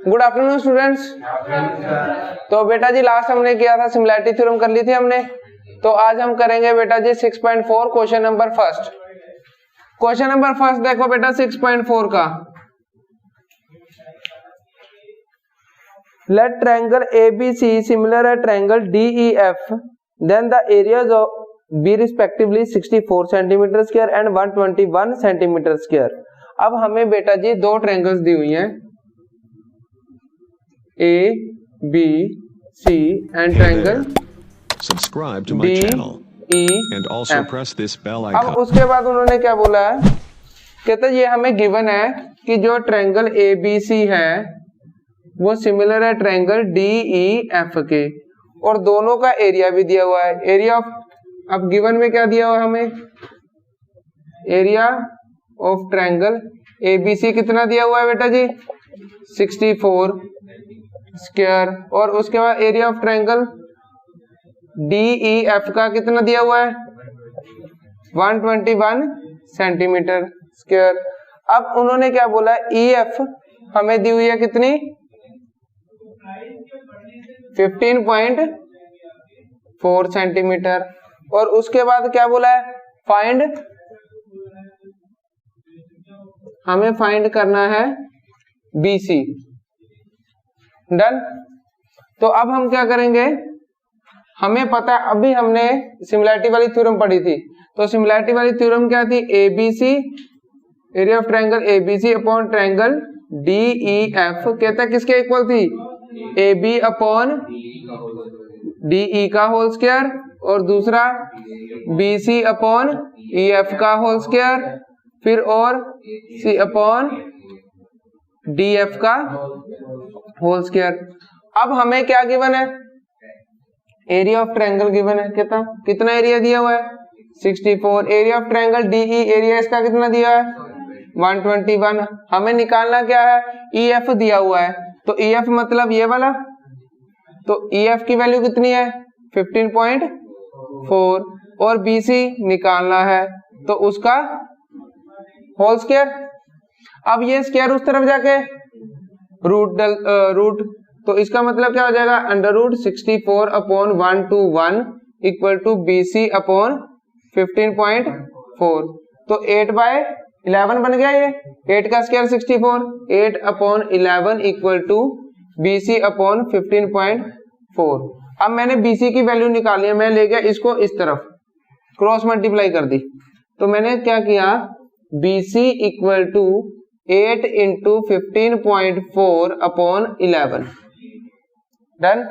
Good afternoon students. तो बेटा जी last हमने किया था सिमिलैरिटी थ्योरम कर ली थी हमने। तो आज हम करेंगे बेटा जी 6.4 question number first. Question number first देखो बेटा 6.4 का। लेट ट्रायंगल ABC सिमिलर है triangle DEF, then the areas of be respectively 64 centimetre square and 121 centimetre square. अब हमें बेटा जी दो ट्रायंगल्स दी हुई हैं ABC and triangle Subscribe to my channel and also DEF। press this bell अब icon. उसके बाद उन्होंने क्या बोला है, कहते ये हमें गिवन है कि जो ट्रायंगल ABC है वो सिमिलर है ट्रायंगल DEF के, और दोनों का एरिया भी दिया हुआ है। एरिया ऑफ, अब गिवन में क्या दिया हुआ है हमें, एरिया ऑफ ट्रायंगल ABC कितना दिया हुआ है बेटा जी 64 स्क्वायर, और उसके बाद एरिया ऑफ ट्रायंगल DEF का कितना दिया हुआ है 121 सेंटीमीटर स्क्वायर। अब उन्होंने क्या बोला है, EF हमें दी हुई है कितनी 15.4 सेंटीमीटर, और उसके बाद क्या बोला है फाइंड, हमें फाइंड करना है BC। डन। तो अब हम क्या करेंगे, हमें पता है अभी हमने सिमिलैरिटी वाली थ्योरम पढ़ी थी। तो सिमिलैरिटी वाली थ्योरम क्या थी, ABC area of triangle ABC upon triangle DEF कहता है किसके इक्वल थी, AB अपॉन DE का होल स्क्वायर, और दूसरा BC अपॉन EF का होल स्क्वायर, फिर और C अपॉन DF का होल स्क्वायर। अब हमें क्या गिवन है, एरिया ऑफ ट्रायंगल गिवन है, कितना एरिया दिया हुआ है 64। Area of triangle DE area इसका कितना दिया है 121। हमें निकालना क्या है, EF दिया हुआ है, तो EF मतलब ये वाला, तो EF की वैल्यू कितनी है 15.4, और BC निकालना है तो उसका होल स्क्वायर। अब ये स्क्वायर उस तरफ जाके रूट, तो इसका मतलब क्या हो जाएगा under root 64 upon 121 equal to BC upon 15.4। तो 8/11 बन गया, ये 8 का square 64, 8 upon 11 equal to BC upon 15.4। अब मैंने BC की वैल्यू निकाली है, मैं ले गया इसको इस तरफ क्रॉस मल्टीप्लाई कर दी, तो मैंने क्या किया BC equal to 8 into 15.4 upon 11। Done.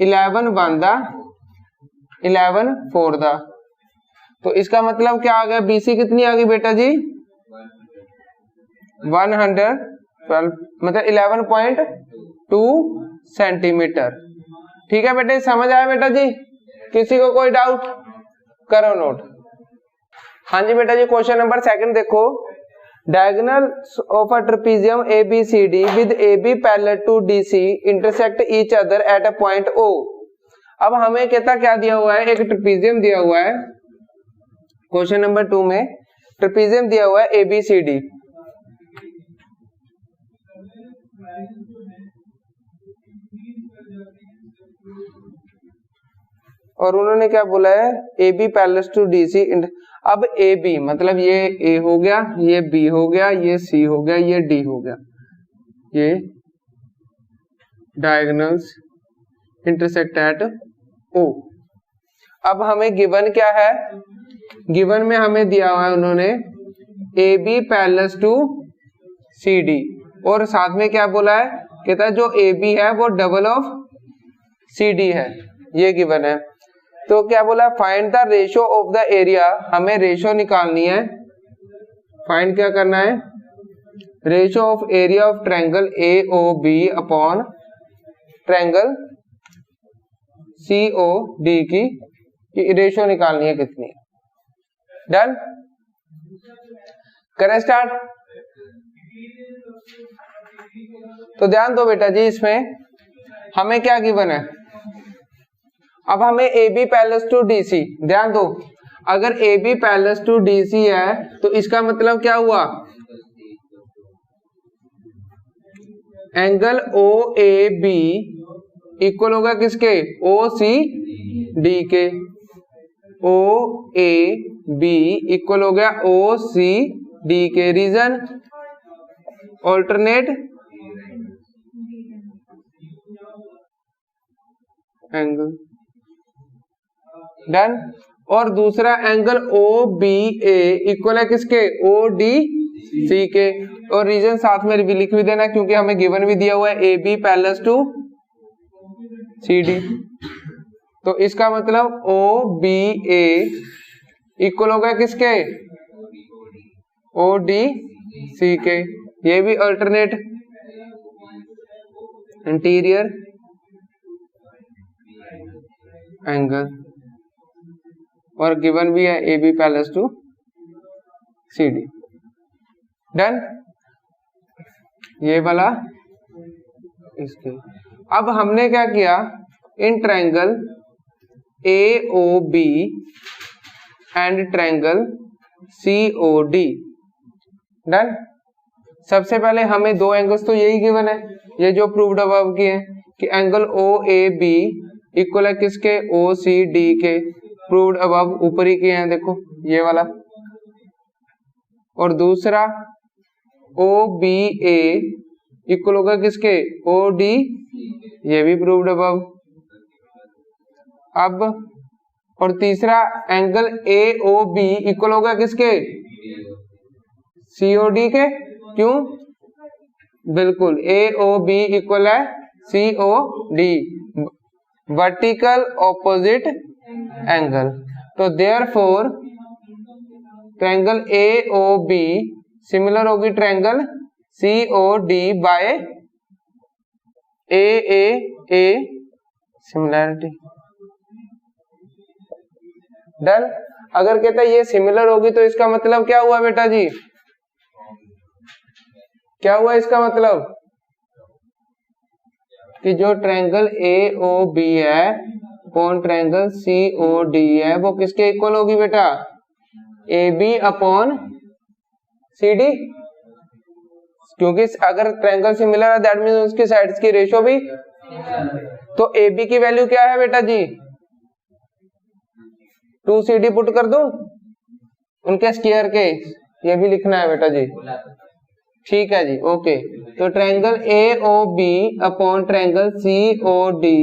11 1 दा 11 4 दा, तो इसका मतलब क्या आ गया, BC कितनी आ गई बेटा जी 112, मतलब 11.2 सेंटीमीटर। ठीक है बेटे, समझ आया बेटा जी, किसी को कोई डाउट करो नोट। हाँ जी बेटा जी, क्वेश्चन नंबर सेकंड देखो। Diagonal of a trapezium ABCD with AB parallel to DC intersect each other at a point O। अब हमें कहता क्या दिया हुआ है, एक ट्रेपेजियम दिया हुआ है क्वेश्चन नंबर 2 में, ट्रेपेजियम दिया हुआ है ABCD, और उन्होंने क्या बोला है AB पैरेलल टू DC। अब AB मतलब ये A हो गया, ये B हो गया, ये C हो गया, ये D हो गया, ये डायगोनल्स इंटरसेक्ट एट O। अब हमें गिवन क्या है, गिवन में हमें दिया हुआ है उन्होंने AB पैरेलल टू CD, और साथ में क्या बोला है, कहता है जो AB है वो डबल ऑफ CD है, ये गिवन है। तो क्या बोला, find the ratio of the area, हमें रेशियो निकालनी है। फाइंड क्या करना है, ratio of area of triangle AOB upon triangle COD की रेशियो निकालनी है कितनी। डन। करें स्टार्ट। तो ध्यान दो बेटा जी, इसमें हमें क्या गिवन है, अब हमें AB पैरेलल टू DC, ध्यान दो, अगर AB पैरेलल टू DC है तो इसका मतलब क्या हुआ, angle O A B equal होगा किसके, ओ सी डी के। ओ ए बी इक्वल हो गया ओ सी डी के। Reason alternate angle, done. और दूसरा angle O B A equal है किसके, ओ डी सी के। और रीजन साथ में भी लिख भी देना क्योंकि हमें गिवन भी दिया हुआ है A B parallel to C D. तो इसका मतलब ओ बी ए इक्वल होगा किसके, ओ डी सी के। ये भी अल्टरनेट इंटीरियर एंगल और गिवन भी है A B parallel to C D. Done. ये वाला इसके। अब हमने क्या किया, in triangle A O B and triangle C O D. Done. सबसे पहले हमें दो एंगल्स तो यही गिवन है, ये जो प्रूव्ड अबव की है कि angle O A B equal है किसके, ओ सी डी के। प्रूव्ड अबव ऊपरी किए हैं, देखो ये वाला। और दूसरा ओ बी ए इक्वल होगा किसके, ओ डी, ये भी प्रूव्ड अबव। अब और तीसरा angle A O B equal होगा किसके, सी ओ डी के। क्यों, बिल्कुल ए ओ बी इक्वल है C O D, vertical opposite angle. तो therefore triangle A O B similar होगी triangle C O D by A similarity. Done. अगर कहता है ये सिमिलर होगी तो इसका मतलब क्या हुआ बेटा जी, क्या हुआ इसका मतलब कि जो ट्रायंगल ए ओ बी है upon triangle C O D है वो किसके इक्वल होगी बेटा, A B upon C D. क्योंकि अगर ट्रायंगल सिमिलर है दैट मींस उसकी साइड्स की रेशियो भी। तो ए बी की वैल्यू क्या है बेटा जी, 2 सी डी पुट कर दूं उनके स्क्वायर के, ये भी लिखना है बेटा जी। ठीक है जी, ओके। तो triangle A O B upon triangle C O D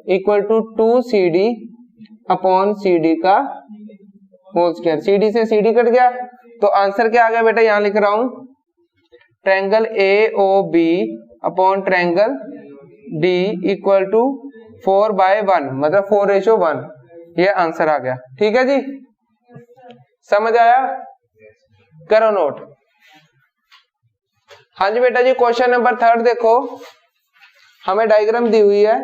equal to 2 C D upon C D का होल स्क्वायर। सी डी से सी डी कट गया तो आंसर क्या आ गया बेटा, यहां लिख रहा हूं triangle A O B upon triangle D equal to 4/1, मतलब 4:1। ये आंसर आ गया। ठीक है जी, समझ आया, करो नोट। हाँ जी बेटा जी, क्वेश्चन नंबर 3 देखो, हमें डायग्राम दी हुई है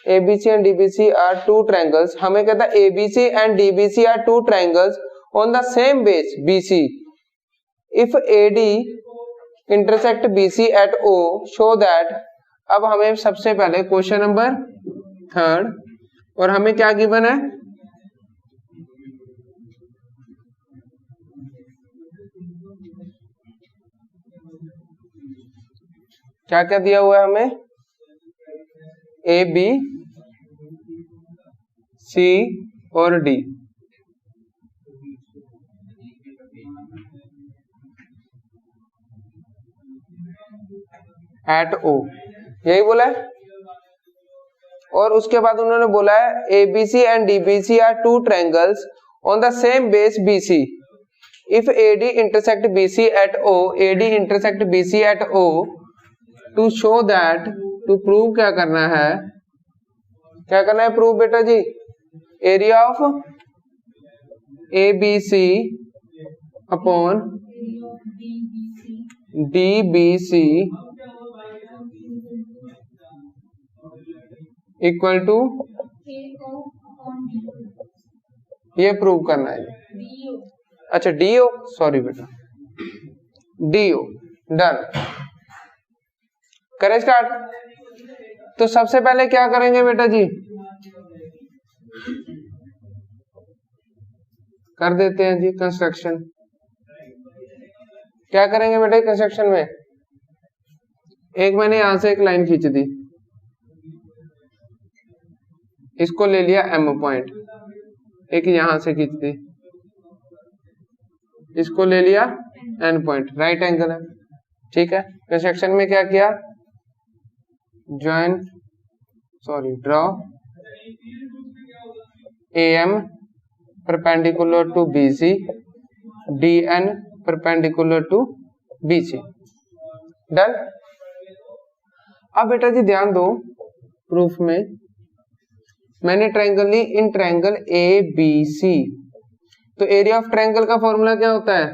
ABC and DBC are two triangles। हमें कहता है ABC and DBC are two triangles on the same base BC। If AD intersect BC at O, show that। अब हमें सबसे पहले क्वेश्चन नंबर 3 और हमें क्या गिवन है, क्या क्या दिया हुआ है हमें, ए बी सी और डी। एट ओ, यही बोला है। और उसके बाद उन्होंने बोला है ABC and DBC are two triangles on the same base BC। If AD intersect BC at O, AD intersect BC at O, to show that, to prove क्या करना है, क्या करना है प्रूव बेटा जी, area of ABC upon DBC equal to, ये prove करना है। अच्छा DO, सॉरी बेटा, DO। डन, करें स्टार्ट। तो सबसे पहले क्या करेंगे बेटा जी, कर देते हैं जी कंस्ट्रक्शन। क्या करेंगे बेटा कंस्ट्रक्शन में, एक मैंने यहां से एक लाइन खींच दी, इसको ले लिया M पॉइंट, एक यहां से खींच दी, इसको ले लिया N पॉइंट, राइट एंगल है, ठीक है। फिर सेक्शन में क्या किया, draw AM perpendicular to BC, DN perpendicular to BC, done. अब बेटा जी ध्यान दो, प्रूफ में मैंने ट्रायंगल ली इन ट्रायंगल ABC, तो एरिया ऑफ ट्रायंगल का फॉर्मूला क्या होता है,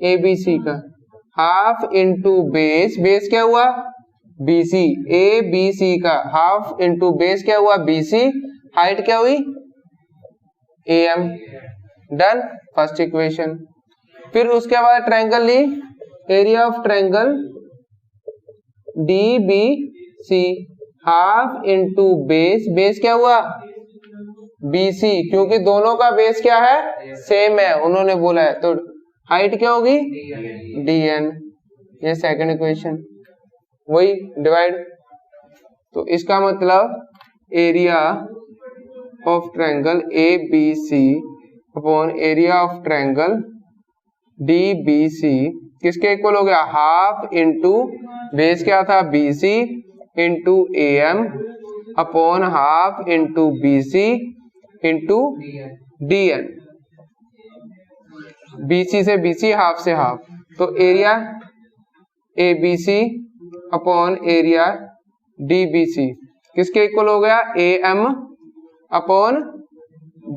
ABC का हाफ इंटू बेस, बेस क्या हुआ BC, ABC का हाफ इंटू बेस क्या हुआ BC, हाइट क्या हुई AM, डन, फर्स्ट इक्वेशन। फिर उसके बाद ट्रायंगल ली, area of triangle DBC half into base, base क्या हुआ BC, क्योंकि दोनों का बेस क्या है सेम है, उन्होंने बोला है, तो हाइट क्या होगी DN, ये सेकंड इक्वेशन, वही डिवाइड। तो इसका मतलब area of triangle ABC upon area of triangle DBC किसके इक्वल हो गया, हाफ इंटू बेस क्या था BC into AM upon half into BC into DN, BC से BC, हाफ से हाफ, तो area ABC upon area DBC किसके equal हो गया, AM अपॉन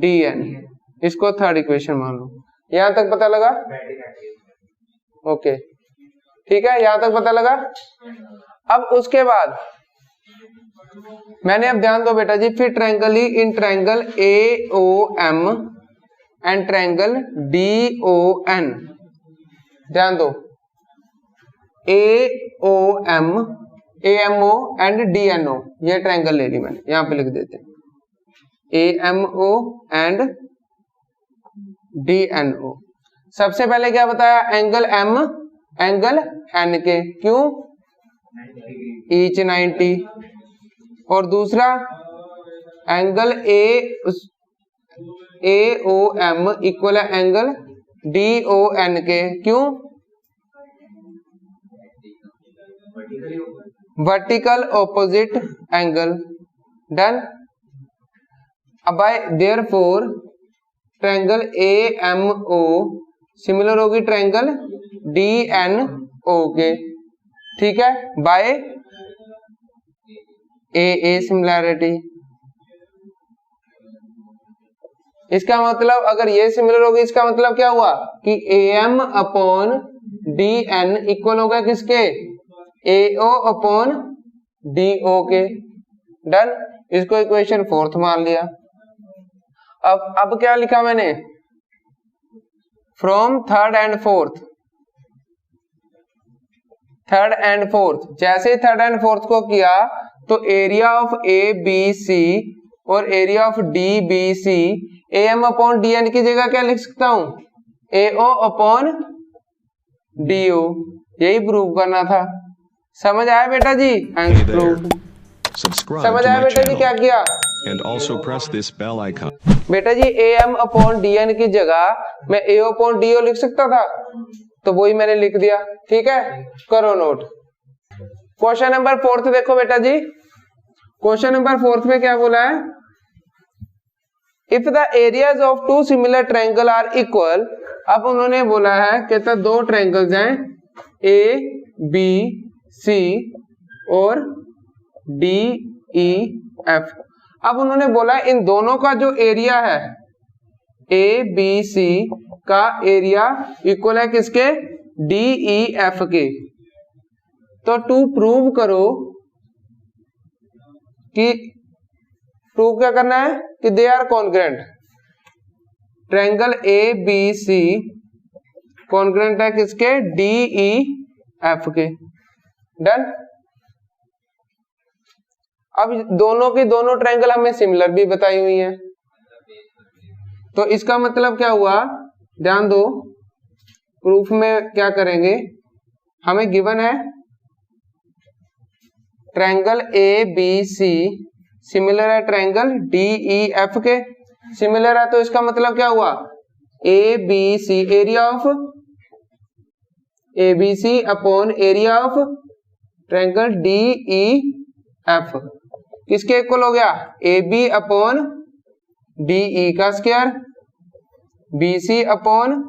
DN, इसको थर्ड इक्वेशन मान लो। यहां तक पता लगा, ओके ठीक है, यहां तक पता लगा। अब उसके बाद मैंने, अब ध्यान दो बेटा जी, फिर triangle he in triangle AOM and triangle DON, ध्यान दो, AOM AMO एंड DNO, ये ट्रायंगल ले ली मैंने, यहां पे लिख देते हैं AMO एंड DNO। सबसे पहले क्या बताया, एंगल M एंगल N के, क्यों ईच 90, और दूसरा एंगल AOM इक्वल है एंगल DON के, क्यों वर्टिकल ऑपोजिट एंगल, डन। अब by therefore triangle AMO similar होगी ट्रायंगल DNO के, ठीक है, बाय AA सिमिलैरिटी। इसका मतलब अगर ये सिमिलर होगी, इसका मतलब क्या हुआ कि AM अपॉन DN इक्वल होगा किसके, AO अपॉन DO के, डन। इसको इक्वेशन फोर्थ मान लिया। अब क्या लिखा मैंने, from third and fourth, third and fourth, जैसे थर्ड एंड फोर्थ को किया तो एरिया ऑफ ABC और area of DBC AM upon DN की जगह क्या लिख सकता हूं, AO अपॉन DO, यही प्रूव करना था। समझ आया बेटा जी, समझ आया बेटा जी क्या किया, and also press this bell icon. बेटा जी AM अपॉन DN की जगह मैं AO अपॉन DO लिख सकता था, तो वही मैंने लिख दिया, ठीक है, करो नोट। क्वेश्चन नंबर फोर्थ देखो बेटा जी, क्वेश्चन नंबर फोर्थ में क्या बोला है, if the areas of two similar triangle are equal. अब उन्होंने बोला है, कहता दो ट्रायंगल्स हैं ABC और DEF। अब उन्होंने बोला इन दोनों का जो एरिया है ABC का एरिया इक्वल है किसके, DEF के। तो टू प्रूव करो कि, प्रूव क्या करना है कि they are congruent, triangle ABC congruent है किसके, DEF के, डन। अब दोनों की दोनों ट्रायंगल हमें सिमिलर भी बताई हुई है, तो इसका मतलब क्या हुआ, ध्यान दो, प्रूफ में क्या करेंगे, हमें गिवन है triangle A B C similar है ट्रायंगल डी ई एफ के, सिमिलर है तो इसका मतलब क्या हुआ, A B C area of A B C upon area of triangle D E F किसके इक्वल हो गया, A B upon D E का square, B C upon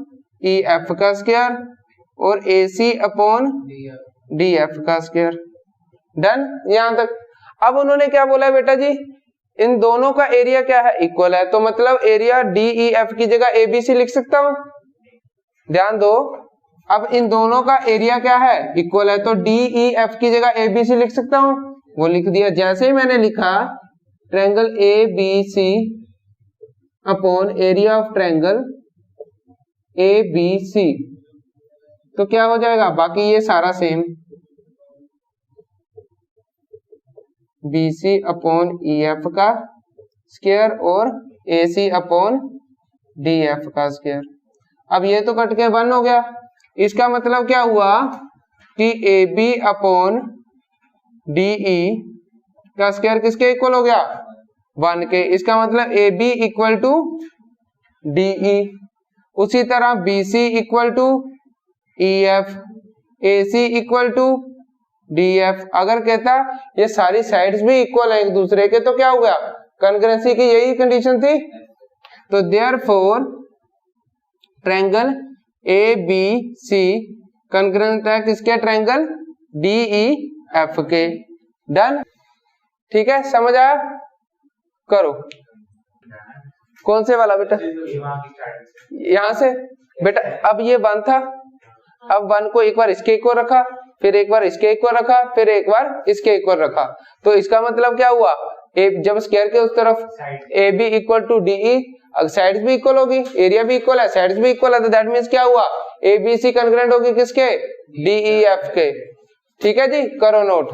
E F का स्क्वायर और A C upon D F का square. Done यहां तक। अब उन्होंने क्या बोला है बेटा जी, इन दोनों का एरिया क्या है, इक्वल है, तो मतलब एरिया डी ई एफ की जगह ए बी सी लिख सकता हूं। ध्यान दो, अब इन दोनों का एरिया क्या है, इक्वल है, तो डी ई एफ की जगह ए बी सी लिख सकता हूं, वो लिख दिया। जैसे ही मैंने लिखा triangle A B C upon area of triangle A B C, तो क्या हो जाएगा, बाकी ये सारा same, B C upon E F का स्क्वायर और A C upon D F का स्क्वायर। अब ये तो कट के 1 हो गया, इसका मतलब क्या हुआ कि A B upon D E का स्क्वायर किसके इक्वल हो गया, 1 के। इसका मतलब A B equal to D E, उसी तरह B C equal to E F, A C equal to D F. अगर कहता ये सारी साइड्स भी इक्वल है एक दूसरे के तो क्या हो गया, कॉन्ग्रुएंसी की यही कंडीशन थी। तो therefore triangle A B C congruent है किसके, ट्रायंगल डी ई एफ के। डन, ठीक है, समझ आया, करो। कौन से वाला बेटा, यहां से बेटा। अब ये 1 था, अब 1 को एक बार इसके इक्वल रखा, फिर एक बार इसके इक्वल रखा, फिर एक बार इसके इक्वल रखा, तो इसका मतलब क्या हुआ, जब स्क्वायर के उस तरफ A B equal to D E, sides भी इक्वल होगी, एरिया भी इक्वल है, साइड्स भी इक्वल है, तो दैट मींस क्या हुआ, ए बी सी कॉन्ग्रुएंट होगी किसके, डी ई एफ के। ठीक है जी, करो नोट।